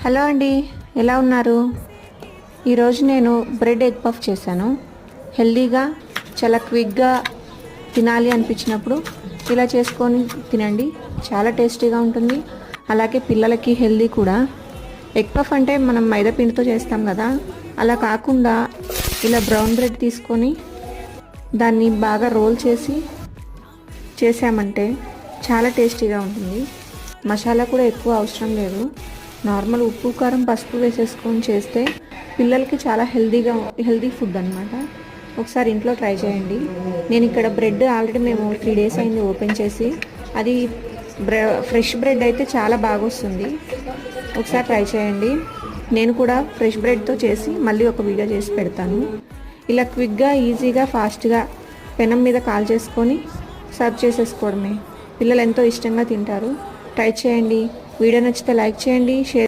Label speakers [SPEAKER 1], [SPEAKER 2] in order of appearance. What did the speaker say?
[SPEAKER 1] Hello అండి, ఎలా ఉన్నారు? ఈరోజు నేను బ్రెడ్ ఎగ్ పఫ్ చేశాను. హెల్దీగా చాలా క్విక్గా తినాలి అనిపించినప్పుడు ఇలా చేసుకొని తినండి. చాలా టేస్టీగా ఉంటుంది. అలాగే పిల్లలకి హెల్దీ కూడా. ఎగ్ పఫ్ అంటే మనం మైదా పిండితో చేస్తాం కదా, అలా కాకుండా ఇలా బ్రౌన్ బ్రెడ్ తీసుకొని దాన్ని బాగా రోల్ చేసామంటే చాలా టేస్టీగా ఉంటుంది. మసాలా కూడా ఎక్కువ అవసరం లేదు. నార్మల్ ఉప్పు కారం పసుపు వేసేసుకొని చేస్తే పిల్లలకి చాలా హెల్దీ ఫుడ్ అనమాట. ఒకసారి ఇంట్లో ట్రై చేయండి. నేను ఇక్కడ బ్రెడ్ ఆల్రెడీ మేము 3 days అయింది ఓపెన్ చేసి. అది ఫ్రెష్ బ్రెడ్ అయితే చాలా బాగా వస్తుంది. ఒకసారి ట్రై చేయండి. నేను కూడా ఫ్రెష్ బ్రెడ్తో చేసి మళ్ళీ ఒక వీడియో చేసి పెడతాను. ఇలా క్విక్గా ఈజీగా ఫాస్ట్గా పెనం మీద కాల్ చేసుకొని సర్వ్ చేసేసుకోవడమే. పిల్లలు ఎంతో ఇష్టంగా తింటారు. ట్రై చేయండి. వీడియో నచ్చితే లైక్ చేయండి, షేర్